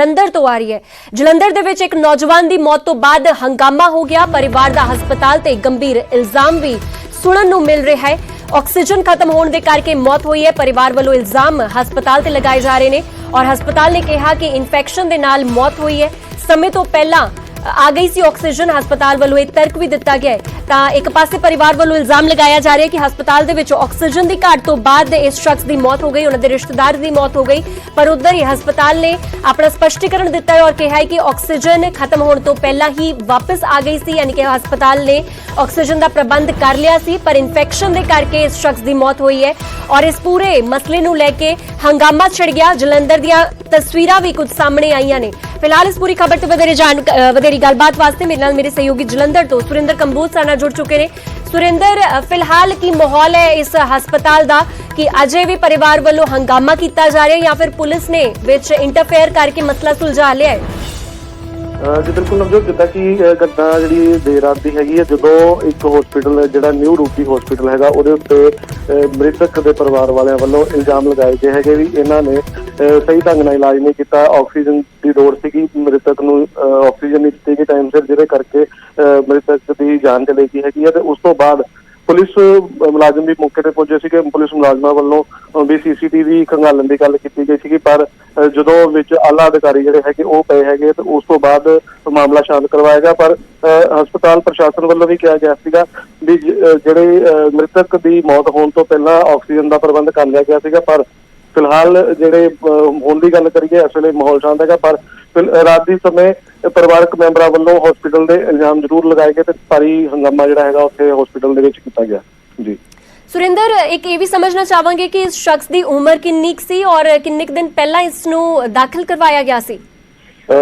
ਜਲੰਧਰ ਤੋਂ ਆ ਰਹੀ ਹੈ। ਜਲੰਧਰ ਦੇ ਵਿੱਚ ਇੱਕ ਨੌਜਵਾਨ ਦੀ ਮੌਤ ਤੋਂ ਬਾਅਦ ਹੰਗਾਮਾ ਹੋ ਗਿਆ। ਪਰਿਵਾਰ ਦਾ ਹਸਪਤਾਲ ਤੇ ਗੰਭੀਰ ਇਲਜ਼ਾਮ ਵੀ ਸੁਣਨ ਨੂੰ ਮਿਲ ਰਿਹਾ ਹੈ। ਆਕਸੀਜਨ ਖਤਮ ਹੋਣ ਦੇ ਕਰਕੇ ਮੌਤ ਹੋਈ ਹੈ। ਪਰਿਵਾਰ ਵੱਲੋਂ ਇਲਜ਼ਾਮ ਹਸਪਤਾਲ ਤੇ ਲਗਾਏ ਜਾ ਰਹੇ ਨੇ ਔਰ ਹਸਪਤਾਲ ਨੇ ਕਿਹਾ ਕਿ ਇਨਫੈਕਸ਼ਨ ਦੇ ਨਾਲ ਮੌਤ ਹੋਈ ਹੈ। ਸਮੇਂ ਤੋਂ ਪਹਿਲਾਂ ਆ ਗਈ ਸੀ ਆਕਸੀਜਨ। ਹਸਪਤਾਲ ਵੱਲੋਂ ਇਹ ਤਰਕ ਵੀ ਦਿੱਤਾ ਗਿਆ ਹੈ। ਤਾਂ ਇੱਕ ਪਾਸੇ ਪਰਿਵਾਰ ਵੱਲੋਂ ਇਲਜ਼ਾਮ ਲਗਾਇਆ ਜਾ ਰਿਹਾ ਹੈ ਕਿ ਹਸਪਤਾਲ ਦੇ ਵਿੱਚ ਆਕਸੀਜਨ ਦੀ ਘਾਟ ਤੋਂ ਬਾਅਦ ਇਸ ਸ਼ਖਸ ਦੀ ਮੌਤ ਹੋ ਗਈ, ਉਹਨਾਂ ਦੇ ਰਿਸ਼ਤੇਦਾਰ ਦੀ ਮੌਤ ਹੋ ਗਈ। ਪਰ ਉਧਰ ਹੀ ਹਸਪਤਾਲ ਨੇ ਆਪਣਾ ਸਪਸ਼ਟੀਕਰਨ ਦਿੱਤਾ ਹੈ ਔਰ ਕਿਹਾ ਹੈ ਕਿ ਆਕਸੀਜਨ ਖਤਮ ਹੋਣ ਤੋਂ ਪਹਿਲਾਂ ਹੀ ਵਾਪਸ ਆ ਗਈ ਸੀ, ਯਾਨੀ ਕਿ ਹਸਪਤਾਲ ਨੇ ਆਕਸੀਜਨ ਦਾ ਪ੍ਰਬੰਧ ਕਰ ਲਿਆ ਸੀ, ਪਰ ਇਨਫੈਕਸ਼ਨ ਦੇ ਕਰਕੇ ਇਸ ਸ਼ਖਸ ਦੀ ਮੌਤ ਹੋਈ ਹੈ। ਔਰ ਇਸ ਪੂਰੇ ਮਸਲੇ ਨੂੰ ਲੈ ਕੇ ਹੰਗਾਮਾ ਛਿੜ ਗਿਆ। ਜਲੰਧਰ ਦੀਆਂ ਤਸਵੀਰਾਂ ਵੀ ਕੁਝ ਸਾਹਮਣੇ ਆਈਆਂ ਨੇ। ਫਿਲਹਾਲ ਇਸ ਪੂਰੀ ਖਬਰ ਤੇ ਵਧੇਰੀ ਗੱਲਬਾਤ ਵਾਸਤੇ ਮੇਰੇ ਨਾਲ ਮੇਰੇ ਸਹਿਯੋਗੀ ਜਲੰਧਰ ਤੋਂ ਸੁਰਿੰਦਰ ਕੰਬੋਜ ਸਾਡੇ ਨਾਲ जुड़ चुके ने। सुरिंदर, फिलहाल की माहौल है इस हस्पताल का कि अजे भी परिवार वालों हंगामा किया जा रहा है या फिर पुलिस ने विच इंटरफेयर करके मसला सुलझा लिया है? जी बिल्कुल नवजोत, जिदा कि घटना जी देर रात की हैगी है जो एक हॉस्पिटल जो न्यू रूपी हॉस्पिटल है वो मृतक के परिवार वालों वालों इल्जाम लगाए गए हैं भी इन्होंने सही ढंग नाल इलाज नहीं किया। ऑक्सीजन की दौड़ सी, मृतक नूं ऑक्सीजन नहीं दी गई टाइम सिर, जिहदे करके मृतक की जान चली गई हैगी है। ते उस तो बाद पुलिस मुलाजम भी मौके पर पहुंचे थे। पुलिस मुलाजमान वालों भी CCTV खंगालन की गल की गई थी, पर जो आला अधिकारी जोड़े है वो पे है तो उस तो बाद मामला शांत करवाया गया। पर हस्पताल प्रशासन वालों भी कहा गया सीगा भी जिहड़े मृतक की मौत होने तो पहला ऑक्सीजन का प्रबंध कर लिया गया सीगा। पर फिलहाल जिहड़े होण दी गल करिए इस वेले माहौल शांत है, पर रात के समय परिवारक मैंबरां वालों हॉस्पिटल के इल्जाम जरूर लगाए गए तो भारी हंगामा जिहड़ा हैगा उत्थे हॉस्पिटल दे विच कीता गया। जी सुरिंदर, एक ये भी समझना चाहांगे कि इस शख्स की उम्र किन्नी सी और किन्ने दिन पहला इसनूं दाखिल करवाया गया सी?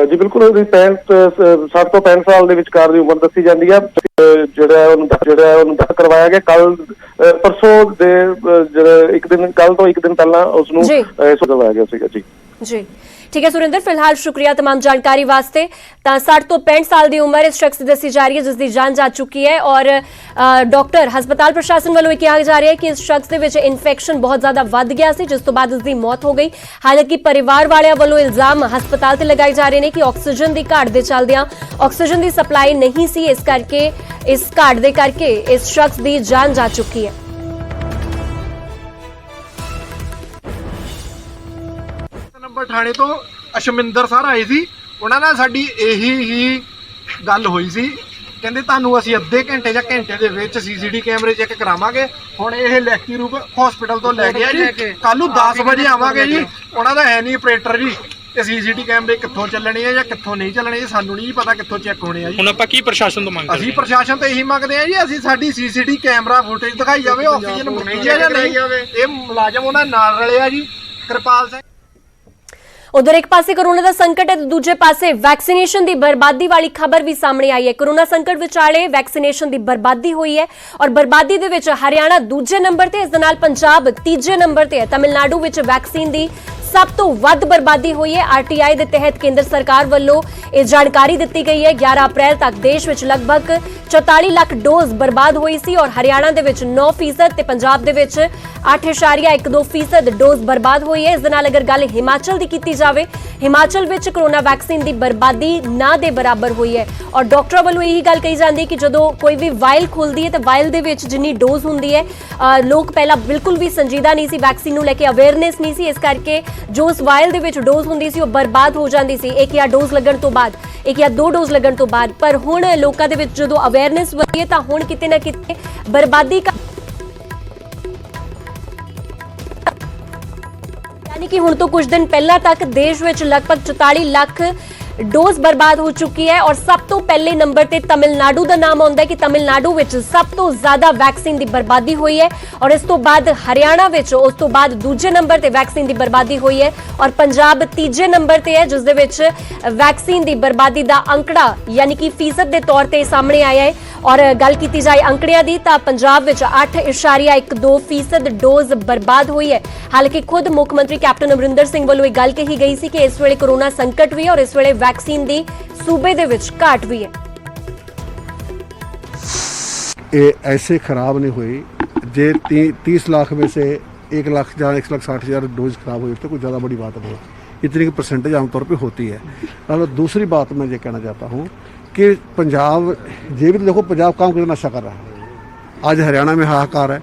जी बिल्कुल, 60 ਤੋਂ 65 साल के विचकार की उम्र दसी जाती है। दाखिल करवाया गया कल परसों दे एक दिन पहला उसनूं करवाया गया सीगा। जी जी ठीक है सुरिंदर, फिलहाल शुक्रिया तमाम जानकारी वास्ते। 60 तो 65 साल की उम्र इस शख्स की दसी जा रही है जिसकी जान जा चुकी है और डॉक्टर हस्पताल प्रशासन वालों कहा जा रहा है कि इस शख्स के विच इन्फेक्शन बहुत ज्यादा वध गया सी, जिस तो बाद उसकी मौत हो गई। हालांकि परिवार वालों वालों इल्जाम हस्पताल से लगाए जा रहे हैं कि ऑक्सीजन की घाट के चलदियां ऑक्सीजन की सप्लाई नहीं सी, इस करके इस घाट के करके इस शख्स की जान जा चुकी है। थाने तो अशमिंदर सर आए सी, उन्होंने साडी यही ही गल हुई सी, कहंदे तुहानूं असीं अद्धे घंटे या घंटे दे विच CCTV कैमरे चेक करावांगे। हुण इह लिखती रूप हॉस्पिटल तो लै गया जी, कल नूं 10 बजे आवांगे जी। उन्हां दा है नहीं ऑपरेटर जी, ते CCTV कैमरे कित्थों चलने है या कित्थों नहीं चलने, सानूं नहीं पता कित्थों चेक होने आ जी। हुण आपां की प्रशासन तो मंगदे? असीं प्रशासन तो यही मंगदे आ जी, असीं साडी CCTV कैमरा फुटेज दिखाई जावे, ऑक्सीजन मुक्की है या नहीं। इह मुलाजम उन्हां नाल रलिआ जी, कृपाल सिंह। उधर एक पासे कोरोना का संकट है तो दूजे पासे वैक्सीनेशन की बर्बादी वाली खबर भी सामने आई है। कोरोना संकट विचाले वैक्सीनेशन की बर्बादी हुई है और बर्बादी दे विच हरियाणा दूजे नंबर ते, इस दे नाल पंजाब तीजे नंबर ते है। तमिलनाडु विच वैक्सीन की सब तो वध बर्बादी हुई है। RTI के तहत केंद्र सरकार वालों यह जानकारी दी गई है। 11 अप्रैल तक देश विच लगभग 44 लाख डोज बर्बाद हुई सी और हरियाणा दे विच 9% ते पंजाब दे विच 8.12% डोज बर्बाद हुई है। इस दे नाल अगर गल हिमाचल की की जाए, हिमाचल विच कोरोना वैक्सीन की बर्बादी ना दे बराबर हुई है और डॉक्टर वालों यही गल कही जाती है कि जो कोई भी वाइल खुलती है तो वाइल दे विच जिन्नी डोज हुंदी है, लोग पहला बिल्कुल भी संजीदा नहीं सी, वैक्सीन नूं लैके अवेयरनेस नहीं सी, इस करके जो उस वाइल दे विच डोज हुंदी सी वो बर्बाद हो जाती सी एक या डोज लगन तो बाद, एक या 2 डोज लगन तो बाद। पर हुण लोकां दे विच जदों अवेयरनेस वधी है तां हुण किते ना किते बर्बादी का यानी कि हुण तो कुछ दिन पहला तक देश विच लगभग 44 लाख डोज बर्बाद हो चुकी है और सब तो पहले नंबर ते तमिलनाडु का नाम आउंदा है कि तमिलनाडु विच सब तो ज्यादा वैक्सीन की बर्बादी हुई है और इस तो बाद हरियाणा विच उस तो बाद दूजे नंबर ते वैक्सीन की बर्बादी हुई है और पंजाब तीजे नंबर ते है, जिस दे विच वैक्सीन की बर्बादी का अंकड़ा यानी कि फीसद के तौर पर सामने आया है। और गल की जाए अंकड़ियां की तो पंजाब विच 8.12% डोज बर्बाद हुई है। हालांकि खुद मुख्यमंत्री कैप्टन अमरिंदर सिंह वालों यह गल कही गई सी कि इस वेले कोरोना संकट भी है और इस वेले वैक्सीन की सूबे दे विच घाट भी है। ये ऐसे खराब नहीं हुई, जे 30 लाख में से 1 लाख या 1,60,000 डोज खराब हुई तो कोई ज़्यादा बड़ी बात नहीं। इतनी परसेंटेज आमतौर पे होती है। और दूसरी बात मैं ये कहना चाहता हूँ कि पंजाब ये भी देखो, पंजाब काम कितना नशा कर रहा है। आज हरियाणा में हाहाकार है,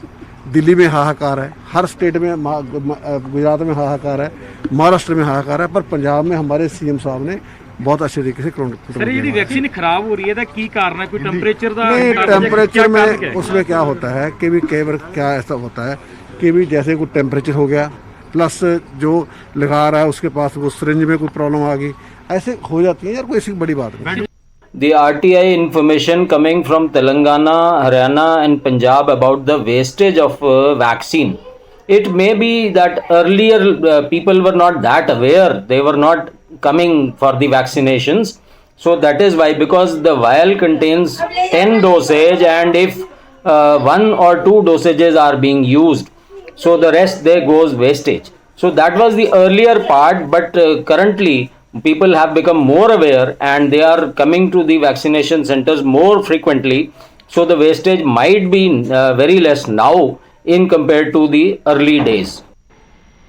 दिल्ली में हाहाकार है, हर स्टेट में, गुजरात में हाहाकार है, महाराष्ट्र में हाहाकार है, पर पंजाब में हमारे सीएम साहब ने बहुत अच्छे तरीके से सर ये वैक्सीन खराब हो रही है की कारण है? कोई टेम्परेचर नहीं, टेम्परेचर में उसमें क्या होता है कि भी कई बार क्या ऐसा होता है कि भी जैसे कोई टेम्परेचर हो गया प्लस जो लगा रहा है उसके पास वो सिरिंज में कोई प्रॉब्लम आ गई, ऐसे हो जाती है यार, कोई ऐसी बड़ी बात नहीं। The RTI information coming from Telangana, Haryana and Punjab about the wastage of vaccine. It may be that earlier people were not that aware. They were not coming for the vaccinations. So that is why, because the vial contains 10 dosage and if 1 or 2 dosages are being used, so the rest there goes wastage. So that was the earlier part, but currently people have become more aware and they are coming to the vaccination centers more frequently, so the wastage might be very less now in compared to the early days.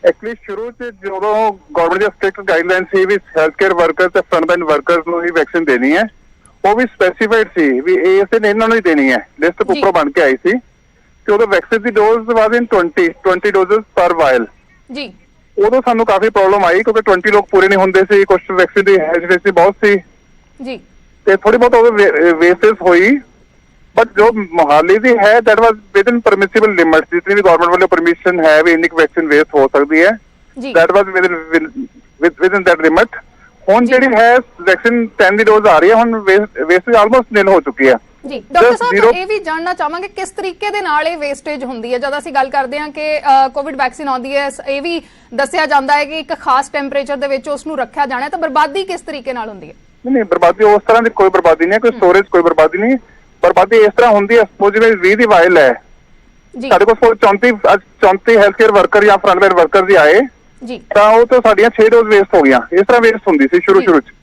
Actually ਸ਼ੁਰੂ ਚ ਜਦੋਂ government ਦੀ strict guideline ਸੀ ਵੀ health care worker ਤੇ frontline workers ਨੂੰ ਹੀ vaccine ਦੇਣੀ ਹੈ, ਉਹ ਵੀ specified ਸੀ ਵੀ ਇਸੇ ਨੇ ਇਹਨਾਂ ਨੂੰ ਹੀ ਦੇਣੀ ਹੈ, ਲਿਸਟ ਉੱਪਰ ਬਣ ਕੇ ਆਈ ਸੀ ਤੇ ਉਹਦਾ ਵੈਕਸੀਨ ਦੀ ਡੋਜ਼ ਵਾਜ਼ ਇਨ 20 ਡੋਜ਼ਸ ਪਰ ਵਾਇਲ ਜੀ। ਉਦੋਂ ਸਾਨੂੰ ਕਾਫੀ ਪ੍ਰੋਬਲਮ ਆਈ ਕਿਉਂਕਿ 20 ਲੋਕ ਪੂਰੇ ਨਹੀਂ ਹੁੰਦੇ ਸੀ, ਕੁਝ ਵੈਕਸੀਨ ਦੀ ਹੈਜ਼ਿਟੇਸ਼ਨ ਬਹੁਤ ਸੀ ਜੀ ਤੇ ਥੋੜੀ ਬਹੁਤ ਉਹ ਵੇਸਟੇਜ ਹੋਈ, ਬਟ ਜੋ ਮੋਹਾਲੀ ਦੀ ਹੈ that was within permissible limits, ਜਿਤਨੀ ਵੀ ਗਵਰਨਮੈਂਟ ਵੱਲੋਂ ਪਰਮਿਸ਼ਨ ਹੈ ਵੀ ਇੰਨੀ ਵੈਕਸੀਨ ਵੇਸਟ ਹੋ ਸਕਦੀ ਹੈ, that was within that limit. ਹੁਣ ਜਿਹੜੀ ਹੈ ਵੈਕਸੀਨ 10 ਦੀ ਡੋਜ਼ ਆ ਰਹੀ ਹੈ, ਹੁਣ ਵੇਸਟੇਜ ਆਲਮੋਸਟ ਨਿਲ ਹੋ ਚੁੱਕੀ ਹੈ ਜੀ। ਡਾਕਟਰ ਸਾਹਿਬ ਇਹ ਵੀ ਜਾਣਨਾ ਚਾਹਾਂਗੇ ਕਿਸ ਤਰੀਕੇ ਦੇ ਨਾਲ ਇਹ ਵੇਸਟੇਜ ਹੁੰਦੀ ਹੈ? ਜਦ ਅਸੀਂ ਗੱਲ ਕਰਦੇ ਹਾਂ ਕਿ ਕੋਵਿਡ ਵੈਕਸੀਨ ਆਉਂਦੀ ਹੈ, ਇਹ ਵੀ ਦੱਸਿਆ ਜਾਂਦਾ ਹੈ ਕਿ ਇੱਕ ਖਾਸ ਟੈਂਪਰੇਚਰ ਦੇ ਵਿੱਚ ਉਸ ਨੂੰ ਰੱਖਿਆ ਜਾਣਾ ਹੈ, ਤਾਂ ਬਰਬਾਦੀ ਕਿਸ ਤਰੀਕੇ ਨਾਲ ਹੁੰਦੀ ਹੈ? ਨਹੀਂ, ਬਰਬਾਦੀ ਉਸ ਤਰ੍ਹਾਂ ਦੀ ਕੋਈ ਬਰਬਾਦੀ ਨਹੀਂ ਹੈ, ਕੋਈ ਸਟੋਰੇਜ ਕੋਈ ਬਰਬਾਦੀ ਨਹੀਂ। ਬਰਬਾਦੀ ਇਸ ਤਰ੍ਹਾਂ ਹੁੰਦੀ ਹੈ, ਸਪੋਜ਼ ਜਿਵੇਂ 20 ਦੀ ਵਾਇਲ ਹੈ, ਸਾਡੇ ਕੋਲ 34 ਹੈਲਥ ਕੇਅਰ ਵਰਕਰ ਜਾਂ ਫਰੰਟਲਾਈਨ ਵਰਕਰ ਵੀ ਆਏ ਜੀ, ਤਾਂ ਉਹ ਤੋਂ ਸਾਡੀਆਂ 6 ਡੋਜ਼ ਵੇਸਟ ਹੋ ਗਈਆਂ। ਇਸ ਤਰ੍ਹਾਂ ਵੇਸਟ ਹੁੰਦੀ ਸੀ ਸ਼ੁਰੂ ਚ।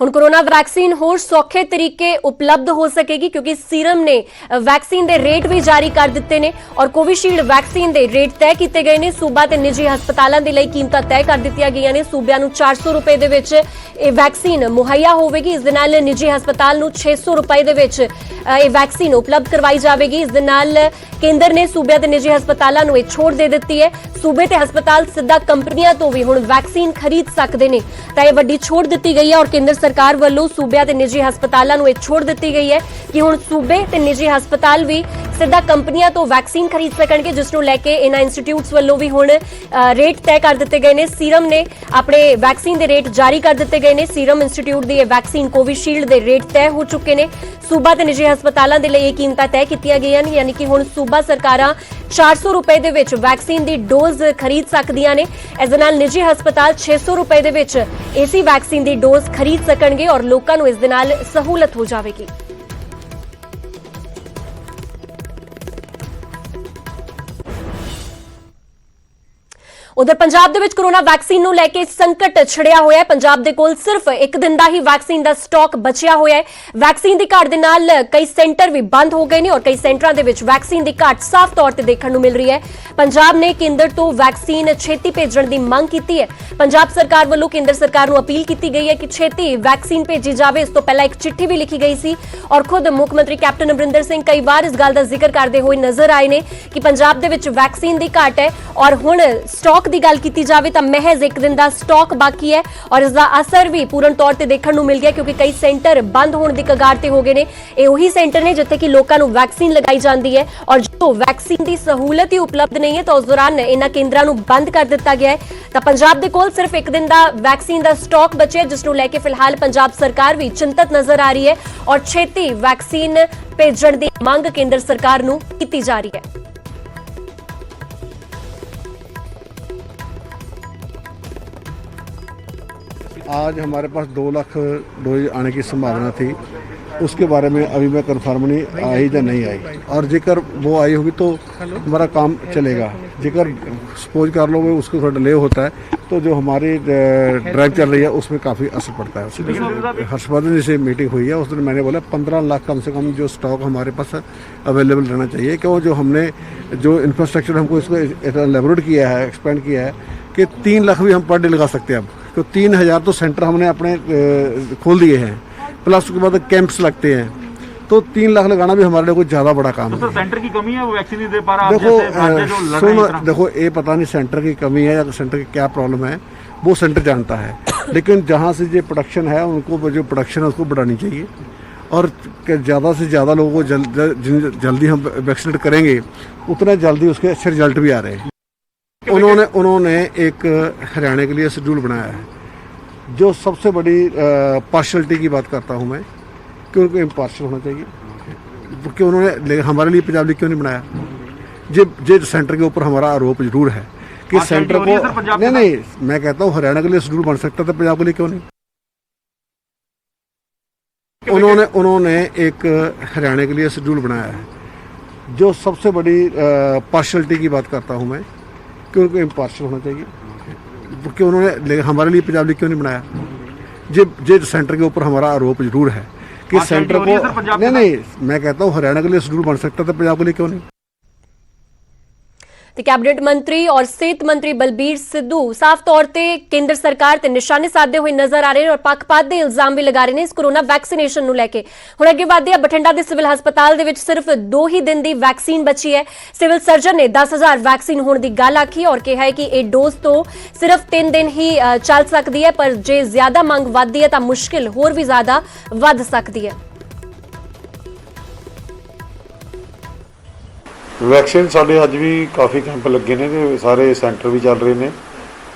ਹੁਣ ਕੋਰੋਨਾ ਵੈਕਸੀਨ ਹੋਰ ਸੌਖੇ ਤਰੀਕੇ ਉਪਲਬਧ ਹੋ ਸਕੇਗੀ ਕਿਉਂਕਿ ਸੀਰਮ ਨੇ ਵੈਕਸੀਨ ਦੇ ਰੇਟ ਵੀ ਜਾਰੀ ਕਰ ਦਿੱਤੇ ਨੇ ਔਰ ਕੋਵਿਸ਼ੀਲਡ ਵੈਕਸੀਨ ਦੇ ਰੇਟ ਤੈਅ ਕੀਤੇ ਗਏ ਨੇ। ਸੂਬਾ ਤੇ ਨਿੱਜੀ ਹਸਪਤਾਲਾਂ ਦੇ ਲਈ ਕੀਮਤਾਂ ਤੈਅ ਕਰ ਦਿੱਤੀਆਂ ਗਈਆਂ ਨੇ। ਸੂਬਿਆਂ ਨੂੰ 400 ਰੁਪਏ ਦੇ ਵਿੱਚ ਇਹ ਵੈਕਸੀਨ ਮੁਹੱਈਆ ਹੋਵੇਗੀ। ਇਸ ਦੇ ਨਾਲ ਨਿੱਜੀ ਹਸਪਤਾਲ ਨੂੰ 600 ਰੁਪਏ ਦੇ ਵਿੱਚ ਇਹ ਵੈਕਸੀਨ ਉਪਲਬਧ ਕਰਵਾਈ ਜਾਵੇਗੀ। ਇਸ ਦੇ ਨਾਲ ਕੇਂਦਰ ਨੇ ਸੂਬਿਆਂ ਤੇ ਨਿੱਜੀ ਹਸਪਤਾਲਾਂ ਨੂੰ ਇਹ ਛੋਟ ਦੇ ਦਿੱਤੀ ਹੈ। ਸੂਬੇ ਤੇ ਹਸਪਤਾਲ ਸਿੱਧਾ ਕੰਪਨੀਆਂ ਤੋਂ ਵੀ ਹੁਣ ਵੈਕਸੀਨ ਖਰੀਦ ਸਕਦੇ ਨੇ, ਤਾਂ ਇਹ ਵੱਡੀ ਛੋਟ ਦਿੱਤੀ ਗਈ ਹੈ ਔਰ ਕੇਂਦਰ ਸਰਕਾਰ ਵੱਲੋਂ ਸੂਬਿਆਂ ਤੇ ਨਿੱਜੀ ਹਸਪਤਾਲਾਂ ਨੂੰ ਇਹ ਛੋਟ ਦਿੱਤੀ ਗਈ ਹੈ ਕਿ ਹੁਣ ਸੂਬੇ ਤੇ ਨਿੱਜੀ ਹਸਪਤਾਲ ਵੀ ਸਿੱਧਾ ਕੰਪਨੀਆਂ ਤੋਂ ਵੈਕਸੀਨ ਖਰੀਦ ਸਕਣਗੇ, ਜਿਸ ਨੂੰ ਲੈ ਕੇ ਇਹਨਾਂ ਇੰਸਟੀਚਿਊਟਸ ਵੱਲੋਂ ਵੀ ਹੁਣ ਰੇਟ ਤੈਅ ਕਰ ਦਿੱਤੇ ਗਏ ਨੇ। ਸੀਰਮ ਨੇ ਆਪਣੇ ਵੈਕਸੀਨ ਦੇ ਰੇਟ ਜਾਰੀ ਕਰ ਦਿੱਤੇ ਗਏ ਨੇ। ਸੀਰਮ ਇੰਸਟੀਚਿਊਟ ਦੀ ਇਹ ਵੈਕਸੀਨ ਕੋਵਿਸ਼ੀਲਡ ਦੇ ਰੇਟ ਤੈਅ ਹੋ ਚੁੱਕੇ ਨੇ। ਸੂਬਾ ਤੇ ਨਿੱਜੀ ਹਸਪਤਾਲਾਂ ਦੇ ਲਈ ਇਹ ਕੀਮਤਾਂ ਤੈਅ ਕੀਤੀਆਂ ਗਈਆਂ ਨੇ, ਯਾਨੀ ਕਿ ਹੁਣ ਸੂਬਾ ਸਰਕਾਰਾਂ 400 ਰੁਪਏ ਦੇ ਵਿੱਚ ਵੈਕਸੀਨ ਦੀ ਡੋਜ਼ ਖਰੀਦ ਸਕਦੀਆਂ ਨੇ। ਇਸ ਦੇ ਨਾਲ ਨਿੱਜੀ ਹਸਪਤਾਲ 600 ਰੁਪਏ ਦੇ ਵਿੱਚ ਇਸੇ ਵੈਕਸੀਨ ਦੀ ਡੋਜ਼ ਖਰੀਦ ਸਕਣਗੇ ਔਰ ਲੋਕਾਂ ਨੂੰ ਇਸ ਦੇ ਨਾਲ ਸਹੂਲਤ ਹੋ ਜਾਵੇਗੀ। ਉਧਰ ਪੰਜਾਬ ਦੇ ਵਿੱਚ ਕੋਰੋਨਾ ਵੈਕਸੀਨ ਨੂੰ ਲੈ ਕੇ ਸੰਕਟ ਛਿੜਿਆ ਹੋਇਆ ਹੈ। ਪੰਜਾਬ ਦੇ ਕੋਲ ਸਿਰਫ ਇੱਕ ਦਿਨ ਦਾ ਹੀ ਵੈਕਸੀਨ ਦਾ ਸਟਾਕ ਬਚਿਆ ਹੋਇਆ ਹੈ। ਵੈਕਸੀਨ ਦੀ ਘਾਟ ਦੇ ਨਾਲ ਕਈ ਸੈਂਟਰ ਵੀ ਬੰਦ ਹੋ ਗਏ ਨੇ ਔਰ ਕਈ ਸੈਂਟਰਾਂ ਦੇ ਵਿੱਚ ਵੈਕਸੀਨ ਦੀ ਘਾਟ ਸਾਫ਼ ਤੌਰ ਤੇ ਦੇਖਣ ਨੂੰ ਮਿਲ ਰਹੀ ਹੈ। ਪੰਜਾਬ ਨੇ ਕੇਂਦਰ ਤੋਂ ਵੈਕਸੀਨ ਛੇਤੀ ਭੇਜਣ ਦੀ ਮੰਗ ਕੀਤੀ ਹੈ। ਪੰਜਾਬ ਸਰਕਾਰ ਵੱਲੋਂ ਕੇਂਦਰ ਸਰਕਾਰ ਨੂੰ ਅਪੀਲ ਕੀਤੀ ਗਈ ਹੈ ਕਿ ਛੇਤੀ ਵੈਕਸੀਨ ਭੇਜੀ ਜਾਵੇ। ਇਸ ਤੋਂ ਪਹਿਲਾਂ ਇੱਕ ਚਿੱਠੀ ਵੀ ਲਿਖੀ ਗਈ ਸੀ ਔਰ ਖੁਦ ਮੁੱਖ ਮੰਤਰੀ ਕੈਪਟਨ ਅਮਰਿੰਦਰ ਸਿੰਘ ਕਈ ਵਾਰ ਇਸ ਗੱਲ ਦਾ ਜ਼ਿਕਰ ਕਰਦੇ ਹੋਏ ਨਜ਼ਰ ਆਏ ਨੇ ਕਿ ਪੰਜਾਬ ਦੇ ਵਿੱਚ ਵੈਕਸੀਨ ਦੀ ਘਾਟ ਹੈ ਔਰ ਹੁਣ ਸਟਾਕ ਦੀ ਗੱਲ ਕੀਤੀ ਜਾਵੇ ਤਾਂ ਮਹਿਜ਼ ਇੱਕ ਦਿਨ ਦਾ ਸਟਾਕ ਬਾਕੀ ਹੈ ਔਰ ਇਸ ਦਾ ਅਸਰ ਵੀ ਪੂਰਨ ਤੌਰ ਤੇ ਦੇਖਣ ਨੂੰ ਮਿਲ ਗਿਆ ਕਿਉਂਕਿ ਕਈ ਸੈਂਟਰ ਬੰਦ ਹੋਣ ਦੀ ਕਗਾਰ ਤੇ ਹੋ ਗਏ ਨੇ। ਇਹ ਉਹੀ ਸੈਂਟਰ ਨੇ ਜਿੱਥੇ ਕਿ ਲੋਕਾਂ ਨੂੰ ਵੈਕਸੀਨ ਲਗਾਈ ਜਾਂਦੀ ਹੈ ਔਰ ਜਦੋਂ ਵੈਕਸੀਨ ਦੀ ਸਹੂਲਤ ਹੀ ਉਪਲਬਧ ਨਹੀਂ ਹੈ ਤਾਂ ਉਸ ਦੌਰਾਨ ਇਹਨਾਂ ਕੇਂਦਰਾਂ ਨੂੰ ਬੰਦ ਕਰ ਦਿੱਤਾ ਗਿਆ ਹੈ। ਤਾਂ ਪੰਜਾਬ ਦੇ ਕੋਲ ਸਿਰਫ ਇੱਕ ਦਿਨ ਦਾ ਵੈਕਸੀਨ ਦਾ ਸਟਾਕ ਬਚਿਆ, ਜਿਸ ਨੂੰ ਲੈ ਕੇ ਫਿਲਹਾਲ ਪੰਜਾਬ ਸਰਕਾਰ ਵੀ ਚਿੰਤਤ ਨਜ਼ਰ ਆ ਰਹੀ ਹੈ ਔਰ ਛੇਤੀ ਵੈਕਸੀਨ ਭੇਜਣ ਦੀ ਮੰਗ ਕੇਂਦਰ ਸਰਕਾਰ ਨੂੰ ਕੀਤੀ ਜਾ ਰਹੀ ਹੈ। आज हमारे पास 2 लाख डोज आने की संभावना थी, उसके बारे में अभी मैं कन्फर्म नहीं आई या नहीं आई, और जेकर वो आई होगी तो हमारा काम चलेगा। जेकर सपोज कर लो उसको थोड़ा डिले होता है तो जो हमारी ड्राइव चल रही है उसमें काफ़ी असर पड़ता है उससे। हर्षवर्धन जी से मीटिंग हुई है, उस दिन मैंने बोला 15 लाख कम से कम जो स्टॉक हमारे पास अवेलेबल रहना चाहिए, क्यों जो हमने जो इंफ्रास्ट्रक्चर हमको इसको एलेबोरेट किया है, एक्सपेंड किया है कि 3 लाख भी हम पर डे लगा सकते हैं। अब तो 3000 तो सेंटर हमने अपने खोल दिए हैं, प्लस उसके बाद कैंप्स लगते हैं, तो 3 लाख लगाना भी हमारे लिए कोई ज़्यादा बड़ा काम है। तो सेंटर की कमी है, वो वैक्सीन नहीं दे पा रहा। देखो देखो ये पता नहीं सेंटर की कमी है या सेंटर की क्या प्रॉब्लम है, वो सेंटर जानता है। लेकिन जहाँ से जो प्रोडक्शन है उनको जो प्रोडक्शन है उसको बढ़ानी चाहिए, और ज़्यादा से ज़्यादा लोगों को जल्दी हम वैक्सीनेट करेंगे उतना जल्दी उसके अच्छे रिजल्ट भी आ रहे हैं। उन्होंने एक हरियाणा के लिए शेड्यूल बनाया है, जो सबसे बड़ी पार्शलिटी की बात करता हूँ मैं कि उनको इम्पार्शल होना चाहिए, क्योंकि उन्होंने हमारे लिए पंजाब क्यों नहीं बनाया। जे सेंटर के ऊपर हमारा आरोप जरूर है कि सेंटर को नहीं, मैं कहता हूँ हरियाणा के लिए शेड्यूल बन सकता था, पंजाब के लिए क्यों नहीं। उन्होंने एक हरियाणा के लिए शेड्यूल बनाया है, जो सबसे बड़ी पार्शलिटी की बात करता हूँ मैं कि उनको इम्पार्शल होना चाहिए, क्योंकि उन्होंने हमारे लिए पंजाब क्यों नहीं बनाया। जे सेंटर के ऊपर हमारा आरोप जरूर है कि सेंटर को नहीं, मैं कहता हूँ हरियाणा के लिए शेड्यूल बन सकता था, पंजाब के लिए क्यों नहीं। ਤੇ ਕੈਬਨਿਟ ਮੰਤਰੀ ਔਰ ਸਿਹਤ ਮੰਤਰੀ ਬਲਬੀਰ ਸਿੱਧੂ ਸਾਫ਼ ਤੌਰ ਤੇ ਕੇਂਦਰ ਸਰਕਾਰ ਤੇ ਨਿਸ਼ਾਨੇ ਸਾਧਦੇ ਹੋਏ ਨਜ਼ਰ ਆ ਰਹੇ ਨੇ ਔਰ ਪੱਖਪਾਤ ਦੇ ਇਲਜ਼ਾਮ ਵੀ ਲਗਾ ਰਹੇ ਨੇ ਇਸ ਕੋਰੋਨਾ ਵੈਕਸੀਨੇਸ਼ਨ ਨੂੰ ਲੈ ਕੇ। ਹੁਣ ਅੱਗੇ ਵਧਦੇ ਆ, ਬਠਿੰਡਾ ਦੇ ਸਿਵਲ ਹਸਪਤਾਲ ਦੇ ਵਿੱਚ ਸਿਰਫ 2 ਹੀ ਦਿਨ ਦੀ ਵੈਕਸੀਨ ਬਚੀ ਹੈ। ਸਿਵਲ ਸਰਜਨ ਨੇ 10,000 ਵੈਕਸੀਨ ਹੋਣ ਦੀ ਗੱਲ ਆਖੀ ਔਰ ਕਿਹਾ ਹੈ ਕਿ ਇਹ ਡੋਜ਼ ਤੋਂ ਸਿਰਫ 3 ਦਿਨ ਹੀ ਚੱਲ ਸਕਦੀ ਹੈ, ਪਰ ਜੇ ਜ਼ਿਆਦਾ ਮੰਗ ਵੱਧਦੀ ਹੈ ਤਾਂ ਮੁਸ਼ਕਿਲ ਹੋਰ ਵੀ ਜ਼ਿਆਦਾ ਵੱਧ ਸਕਦੀ ਹੈ। ਵੈਕਸੀਨ ਸਾਡੇ ਅੱਜ ਵੀ ਕਾਫੀ ਕੈਂਪ ਲੱਗੇ ਨੇ ਤੇ ਸਾਰੇ ਸੈਂਟਰ ਵੀ ਚੱਲ ਰਹੇ ਨੇ।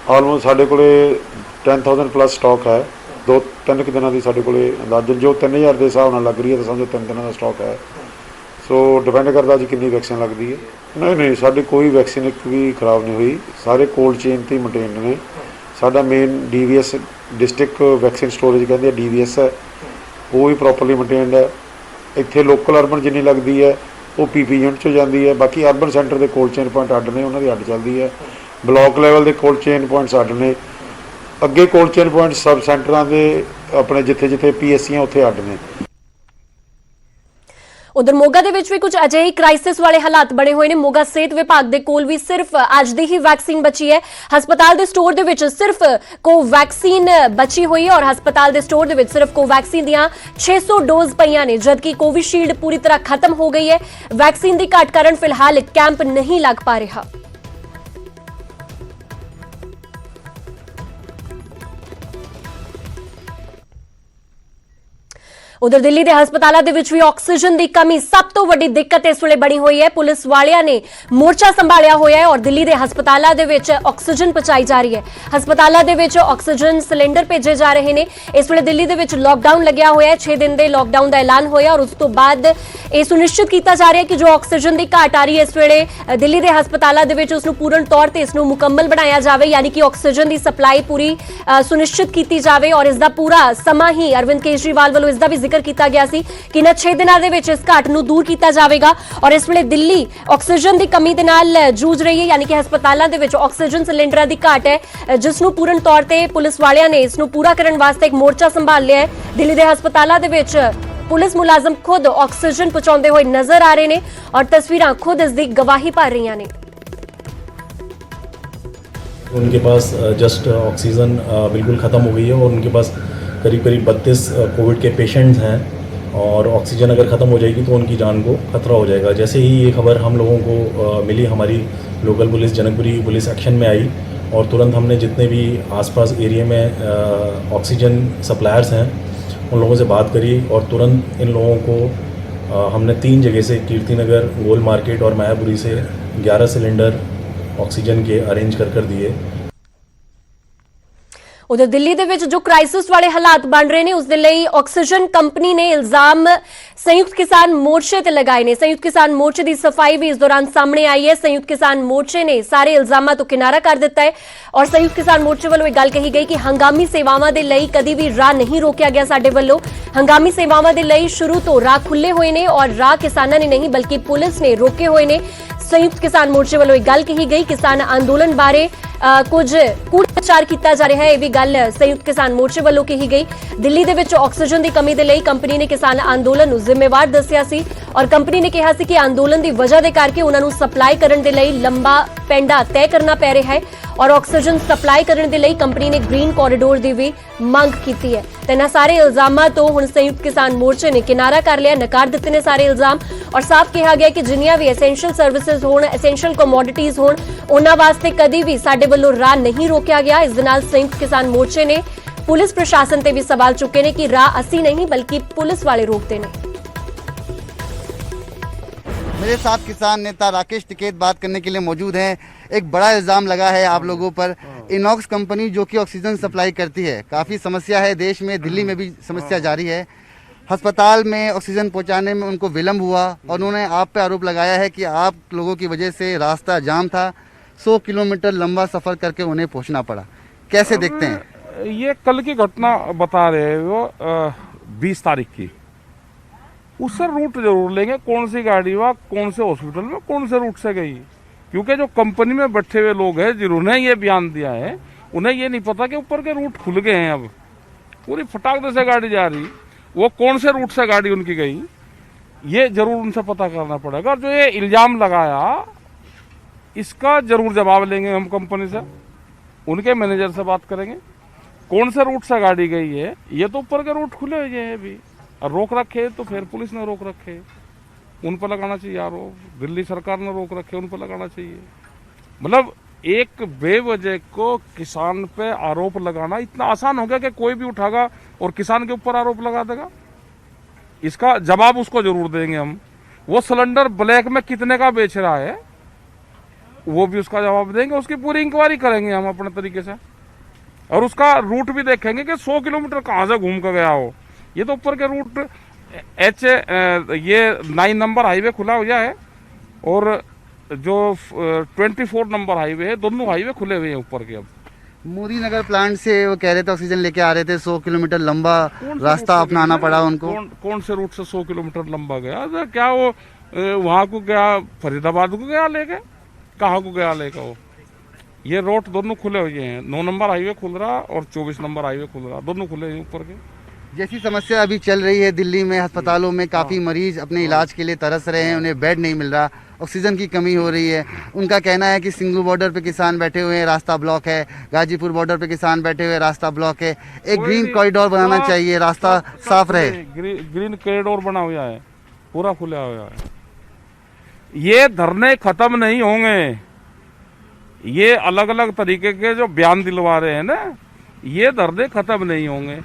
ਆਲਮੋਸਟ ਸਾਡੇ ਕੋਲੇ 10,000 ਪਲੱਸ ਸਟਾਕ ਹੈ। 2-3 ਦਿਨਾਂ ਦੀ ਸਾਡੇ ਕੋਲੇ ਅੰਦਾਜ਼ਨ ਜੋ 3000 ਦੇ ਹਿਸਾਬ ਨਾਲ ਲੱਗ ਰਹੀ ਹੈ ਤਾਂ ਸਮਝੋ 3 ਦਿਨਾਂ ਦਾ ਸਟਾਕ ਹੈ। ਸੋ ਡਿਪੈਂਡ ਕਰਦਾ ਅੱਜ ਕਿੰਨੀ ਵੈਕਸੀਨ ਲੱਗਦੀ ਹੈ। ਨਹੀਂ ਸਾਡੀ ਕੋਈ ਵੈਕਸੀਨ ਇੱਕ ਵੀ ਖਰਾਬ ਨਹੀਂ ਹੋਈ, ਸਾਰੇ ਕੋਲਡ ਚੇਨ 'ਤੇ ਹੀ ਮੇਨਟੇਨ ਨੇ। ਸਾਡਾ main DVS district vaccine storage ਕਹਿੰਦੇ ਆ, DVS ਹੈ, ਉਹ ਵੀ ਪ੍ਰੋਪਰਲੀ ਮੇਨਟੇਨਡ ਹੈ। ਇੱਥੇ ਲੋਕਲ ਅਰਬਨ ਜਿੰਨੀ ਲੱਗਦੀ ਹੈ ਉਹ PP ਯੂਨਿਟ 'ਚ ਜਾਂਦੀ ਹੈ। ਬਾਕੀ ਅਰਬਨ ਸੈਂਟਰ ਦੇ ਕੋਲਡ ਚੇਨ ਪੁਆਇੰਟ ਅੱਡ ਨੇ, ਉਹਨਾਂ ਦੀ ਅੱਡ ਚੱਲਦੀ ਹੈ। ਬਲਾਕ ਲੈਵਲ ਦੇ ਕੋਲਡ ਚੇਨ ਪੁਆਇੰਟਸ ਅੱਡ ਨੇ। ਅੱਗੇ ਕੋਲਡ ਚੇਨ ਪੁਆਇੰਟ ਸਬ ਸੈਂਟਰਾਂ ਦੇ ਆਪਣੇ ਜਿੱਥੇ PSCਆਂ ਉੱਥੇ ਅੱਡ ਨੇ। ਉਧਰ ਮੋਗਾ ਦੇ ਵਿੱਚ ਵੀ ਕੁਝ ਅਜਿਹੀ ਕ੍ਰਾਈਸਿਸ ਵਾਲੇ ਹਾਲਾਤ ਬਣੇ ਹੋਏ ਨੇ। ਮੋਗਾ ਸਿਹਤ ਵਿਭਾਗ ਦੇ ਕੋਲ ਵੀ ਸਿਰਫ ਅੱਜ ਦੀ ਹੀ ਵੈਕਸੀਨ ਬਚੀ ਹੈ। ਹਸਪਤਾਲ ਦੇ ਸਟੋਰ ਦੇ ਵਿੱਚ ਸਿਰਫ ਕੋਵੈਕਸੀਨ ਬਚੀ ਹੋਈ ਹੈ ਔਰ ਹਸਪਤਾਲ ਦੇ ਸਟੋਰ ਦੇ ਵਿੱਚ ਸਿਰਫ ਕੋਵੈਕਸੀਨ ਦੀਆਂ 600 ਡੋਜ਼ ਪਈਆਂ ਨੇ, ਜਦਕਿ ਕੋਵਿਸ਼ੀਲਡ ਪੂਰੀ ਤਰ੍ਹਾਂ ਖਤਮ ਹੋ ਗਈ ਹੈ। ਵੈਕਸੀਨ ਦੀ ਘਾਟ ਕਾਰਨ ਫਿਲਹਾਲ ਕੈਂਪ ਨਹੀਂ ਲੱਗ ਪਾ ਰਿਹਾ। ਉਧਰ ਦਿੱਲੀ ਦੇ ਹਸਪਤਾਲਾਂ ਦੇ ਵਿੱਚ ਵੀ ਆਕਸੀਜਨ ਦੀ ਕਮੀ ਸਭ ਤੋਂ ਵੱਡੀ ਦਿੱਕਤ ਇਸ ਵੇਲੇ ਬਣੀ ਹੋਈ ਹੈ। ਪੁਲਿਸ ਵਾਲਿਆਂ ਨੇ ਮੋਰਚਾ ਸੰਭਾਲਿਆ ਹੋਇਆ ਹੈ ਔਰ ਦਿੱਲੀ ਦੇ ਹਸਪਤਾਲਾਂ ਦੇ ਵਿੱਚ ਆਕਸੀਜਨ ਪਹੁੰਚਾਈ ਜਾ ਰਹੀ ਹੈ। ਹਸਪਤਾਲਾਂ ਦੇ ਵਿੱਚ ਆਕਸੀਜਨ ਸਿਲੰਡਰ ਭੇਜੇ ਜਾ ਰਹੇ ਨੇ। ਇਸ ਵੇਲੇ ਦਿੱਲੀ ਦੇ ਵਿੱਚ ਲਾਕਡਾਊਨ ਲੱਗਿਆ ਹੋਇਆ ਹੈ। 6 ਦਿਨ ਦੇ ਲਾਕਡਾਊਨ ਦਾ ਐਲਾਨ ਹੋਇਆ ਔਰ ਉਸ ਤੋਂ ਬਾਅਦ ਇਹ ਸੁਨਿਸ਼ਚਿਤ ਕੀਤਾ ਜਾ ਰਿਹਾ ਹੈ ਕਿ ਜੋ ਆਕਸੀਜਨ ਦੀ ਘਾਟ ਆ ਰਹੀ ਹੈ ਇਸ ਵੇਲੇ ਦਿੱਲੀ ਦੇ ਹਸਪਤਾਲਾਂ ਦੇ ਵਿੱਚ ਉਸ ਨੂੰ ਪੂਰਨ ਤੌਰ ਤੇ ਇਸ ਨੂੰ ਮੁਕੰਮਲ ਬਣਾਇਆ ਜਾਵੇ, ਯਾਨੀ ਕਿ ਆਕਸੀਜਨ ਦੀ ਸਪਲਾਈ ਪੂਰੀ ਸੁਨਿਸ਼ਚਿਤ ਕੀਤੀ ਜਾਵੇ। ਔਰ ਇਸ ਦਾ ਪੂਰਾ ਸਮਾਂ ਹੀ ਅਰਵਿੰਦ ਕੇਜਰੀਵਾਲ ਵੱਲੋਂ ਇਸ ਦਾ ਵੀ ਜ਼ਿਕਰ ਕੀਤਾ ਗਿਆ ਸੀ ਕਿ ਇਹਨਾਂ 6 ਦਿਨਾਂ ਦੇ ਵਿੱਚ ਇਸ ਘਾਟ ਨੂੰ ਦੂਰ ਕੀਤਾ ਜਾਵੇਗਾ। ਔਰ ਇਸ ਵੇਲੇ ਦਿੱਲੀ ਆਕਸੀਜਨ ਦੀ ਕਮੀ ਦੇ ਨਾਲ ਜੂਝ ਰਹੀ ਹੈ, ਯਾਨੀ ਕਿ ਹਸਪਤਾਲਾਂ ਦੇ ਵਿੱਚ ਆਕਸੀਜਨ ਸਿਲੰਡਰਾਂ ਦੀ ਘਾਟ ਹੈ, ਜਿਸ ਨੂੰ ਪੂਰਨ ਤੌਰ ਤੇ ਪੁਲਿਸ ਵਾਲਿਆਂ ਨੇ ਇਸ ਨੂੰ ਪੂਰਾ ਕਰਨ ਵਾਸਤੇ ਇੱਕ ਮੋਰਚਾ ਸੰਭਾਲ ਲਿਆ ਹੈ। ਦਿੱਲੀ ਦੇ ਹਸਪਤਾਲਾਂ ਦੇ ਵਿੱਚ ਪੁਲਿਸ ਮੁਲਾਜ਼ਮ ਖੁਦ ਆਕਸੀਜਨ ਪਹੁੰਚਾਉਂਦੇ ਹੋਏ ਨਜ਼ਰ ਆ ਰਹੇ ਨੇ ਔਰ ਤਸਵੀਰਾਂ ਖੁਦ ਇਸ ਦੀ ਗਵਾਹੀ ਭਰ ਰਹੀਆਂ ਨੇ। उनके पास जस्ट ऑक्सीजन बिल्कुल ख़त्म हो गई है और उनके पास करीब 32 कोविड के पेशेंट्स हैं और ऑक्सीजन अगर ख़त्म हो जाएगी तो उनकी जान को खतरा हो जाएगा। जैसे ही ये खबर हम लोगों को मिली, हमारी local police Janakpuri police action में आई और तुरंत हमने जितने भी आसपास एरिया में ऑक्सीजन सप्लायर्स हैं उन लोगों से बात करी और तुरंत इन लोगों को हमने 3 जगह से कीर्तिनगर, गोल मार्केट और मायापुरी से 11 सिलेंडर ऑक्सीजन के अरेंज कर दिए। ਉਧਰ ਦਿੱਲੀ ਦੇ ਵਿੱਚ ਜੋ ਕ੍ਰਾਈਸਿਸ ਵਾਲੇ ਹਾਲਾਤ ਬਣ ਰਹੇ ਨੇ ਉਸ ਦੇ ਲਈ ਆਕਸੀਜਨ ਕੰਪਨੀ ਨੇ ਇਲਜ਼ਾਮ ਸੰਯੁਕਤ ਕਿਸਾਨ ਮੋਰਚੇ ਤੇ ਲਗਾਏ ਨੇ। ਸੰਯੁਕਤ ਕਿਸਾਨ ਮੋਰਚੇ ਦੀ ਸਫਾਈ ਵੀ ਇਸ ਦੌਰਾਨ ਸਾਹਮਣੇ ਆਈ ਹੈ। ਸੰਯੁਕਤ ਕਿਸਾਨ ਮੋਰਚੇ ਨੇ ਸਾਰੇ ਇਲਜ਼ਾਮਾਂ ਤੋਂ ਕਿਨਾਰਾ ਕਰ ਦਿੱਤਾ ਹੈ ਔਰ ਸੰਯੁਕਤ ਕਿਸਾਨ ਮੋਰਚੇ ਵੱਲੋਂ ਇਹ ਗੱਲ ਕਹੀ ਗਈ ਕਿ ਹੰਗਾਮੀ ਸੇਵਾਵਾਂ ਦੇ ਲਈ ਕਦੀ ਵੀ ਰਾਹ ਨਹੀਂ ਰੋਕਿਆ ਗਿਆ। ਸਾਡੇ ਵੱਲੋਂ ਹੰਗਾਮੀ ਸੇਵਾਵਾਂ ਦੇ ਲਈ ਸ਼ੁਰੂ ਤੋਂ ਰਾਹ ਖੁੱਲੇ ਹੋਏ ਨੇ ਔਰ ਰਾਹ ਕਿਸਾਨਾਂ ਨੇ ਨਹੀਂ ਬਲਕਿ ਪੁਲਿਸ ਨੇ ਰੋਕੇ ਹੋਏ ਨੇ। संयुक्त किसान मोर्चे वालों एक गल कही गई, किसान आंदोलन बारे कुछ कूड़ प्रचार किया जा रहा है, यह भी गल संयुक्त किसान मोर्चे वालों कही गई। दिल्ली दे विच ऑक्सीजन की कमी दे लई कंपनी ने किसान आंदोलन नूं जिम्मेवार दस्सिया सी और कंपनी ने कहा सी कि आंदोलन की वजह के करके उन्हां नूं सप्लाई करन दे लई लंबा पैंडा तय करना पै रहा है और ऑक्सीजन सप्लाई करने के लिए कंपनी ने ग्रीन कॉरीडोर की भी मंग की है। तो इन्हां सारे इल्जामां तो हुण संयुक्त किसान मोर्चे ने किनारा कर लिया, नकार दिते ने सारे इल्जाम और साफ कहा गया कि जिन्नियां भी एसेंशियल सर्विसेज होण, एसेंशियल कमोडिटीज होण, उन्हां वास्ते कदी भी साडे वल्लों राह नहीं रोकिया गया। इस दे नाल संयुक्त किसान मोर्चे ने पुलिस प्रशासन ते भी सवाल चुके ने कि राह असी नहीं बल्कि पुलिस वाले रोकते ने। मेरे साथ किसान नेता राकेश टिकैत बात करने के लिए मौजूद हैं। एक बड़ा इल्ज़ाम लगा है आप लोगों पर, इनॉक्स कंपनी जो कि ऑक्सीजन सप्लाई करती है, काफ़ी समस्या है देश में, दिल्ली में भी समस्या जारी है। अस्पताल में ऑक्सीजन पहुंचाने में उनको विलम्ब हुआ और उन्होंने आप पे आरोप लगाया है कि आप लोगों की वजह से रास्ता जाम था, 100 किलोमीटर लंबा सफ़र करके उन्हें पहुंचना पड़ा। कैसे देखते हैं? ये कल की घटना बता रहे हैं वो 20 तारीख की, उससे रूट जरूर लेंगे, कौन सी गाड़ी हुआ, कौन से हॉस्पिटल में, कौन से रूट से गई, क्योंकि जो कंपनी में बैठे हुए लोग हैं जिन्होंने ये बयान दिया है उन्हें ये नहीं पता कि ऊपर के रूट खुल गए हैं। अब पूरी फटाक से गाड़ी जा रही, वो कौन से रूट से गाड़ी उनकी गई ये जरूर उनसे पता करना पड़ेगा। और जो ये इल्ज़ाम लगाया इसका जरूर जवाब लेंगे हम कंपनी से, उनके मैनेजर से बात करेंगे कौन से रूट से गाड़ी गई है। ये तो ऊपर के रूट खुले हुए हैं अभी और रोक रखे तो फिर पुलिस ने रोक रखे, उन पर लगाना चाहिए आरोप, दिल्ली सरकार ने रोक रखे उन पर लगाना चाहिए। मतलब एक बेवजह को किसान पे आरोप लगाना इतना आसान हो गया कि कोई भी उठागा और किसान के ऊपर आरोप लगा देगा। इसका जवाब उसको जरूर देंगे हम। वो सिलेंडर ब्लैक में कितने का बेच रहा है वो भी उसका जवाब देंगे, उसकी पूरी इंक्वायरी करेंगे हम अपने तरीके से और उसका रूट भी देखेंगे कि 100 किलोमीटर कहाँ से घूम कर गया हो। ये तो ऊपर के रूट ये 9 नंबर हाईवे खुला हुआ है और जो 24 नंबर हाईवे है, दोनों हाईवे खुले हुए हैं ऊपर के। अब मोदी नगर प्लांट से वो कह रहे थे ऑक्सीजन लेके आ रहे थे, 100 किलोमीटर लंबा रास्ता अपनाना पड़ा उनको। कौन से रूट से 100 किलोमीटर लंबा गया? क्या वो वहाँ को गया, फरीदाबाद को गया लेके, कहाँ को गया लेके? वो ये रोड दोनों खुले हुए हैं, 9 नंबर हाईवे खुल रहा और 24 नंबर हाईवे खुल रहा, दोनों खुले हैं ऊपर के। जैसी समस्या अभी चल रही है दिल्ली में, अस्पतालों में काफ़ी मरीज अपने इलाज के लिए तरस रहे हैं, उन्हें बेड नहीं मिल रहा, ऑक्सीजन की कमी हो रही है। उनका कहना है कि सिंगू बॉर्डर पे किसान बैठे हुए हैं, रास्ता ब्लॉक है, गाजीपुर बॉर्डर पे किसान बैठे हुए हैं, रास्ता ब्लॉक है। एक ग्रीन कॉरिडोर बनाना चाहिए, रास्ता साफ रहे। ग्रीन कॉरिडोर बना हुआ है, पूरा खुला हुआ है। ये धरने खत्म नहीं होंगे, ये अलग अलग तरीके के जो बयान दिलवा रहे हैं ना, ये धरने खत्म नहीं होंगे।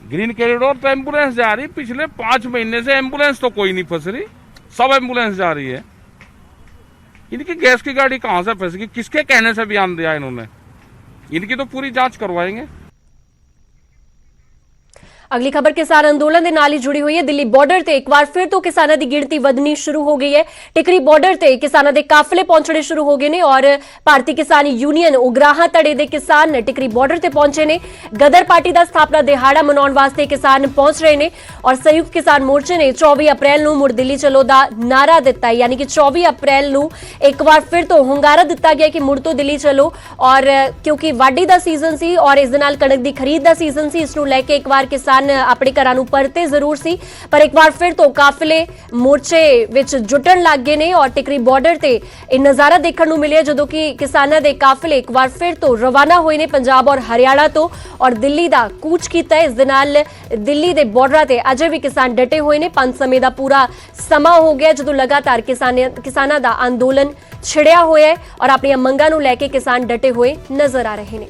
ग्रीन कॉरिडोर तो एम्बुलेंस जा रही, पिछले 5 महीने से एम्बुलेंस तो कोई नहीं फंस रही, सब एम्बुलेंस जा रही है। इनकी गैस की गाड़ी कहां से फंस गई, किसके कहने से बयान दिया इन्होंने? इनकी तो पूरी जांच करवाएंगे। अगली खबर किसान अंदोलन के नाल ही जुड़ी हुई है। दिल्ली बॉर्डर ते एक बार फिर तो किसानों की गिणती वधनी शुरू हो गई है। टिकरी बॉर्डर ते किसानों के काफले पहुंचने शुरू हो गए ने और भारतीय किसान यूनियन उगराहा धड़े के किसान टिकरी बॉर्डर ते पहुंचे ने। गदर पार्टी का स्थापना दिहाड़ा मनाउण वास्ते किसान पहुंच रहे ने और संयुक्त किसान मोर्चे ने 24 अप्रैल नूं मुड़ दिल्ली चलो दा नारा दिता है, यानी कि 24 अप्रैल नूं एक बार फिर तो हुंगारा दिता गया कि मुड़ तो दिल्ली चलो। और क्योंकि वाढी का सीजन सी और इस दे नाल कणक की खरीद का सीजन सी, इसनूं लैके एक बार किसान अपने घरां नूं परते जरूर सी, पर एक बार फिर तो काफिले मोर्चे विच जुटण लग गए ने और टिकरी बॉर्डर ते इह नज़ारा देखण नूं मिलिया जदों कि किसानां दे काफिले एक बार फिर तो रवाना होए ने पंजाब और हरियाणा तो और दिल्ली दा कूच कीता है। इस दे नाल दिल्ली दे बॉर्डरां ते अजे भी किसान डटे हुए ने। 5 समय दा पूरा समा हो गया जदों लगातार किसानां दा अंदोलन छिड़िया होया है और अपनी मंगां नूं लैके किसान डटे हुए नजर आ रहे ने।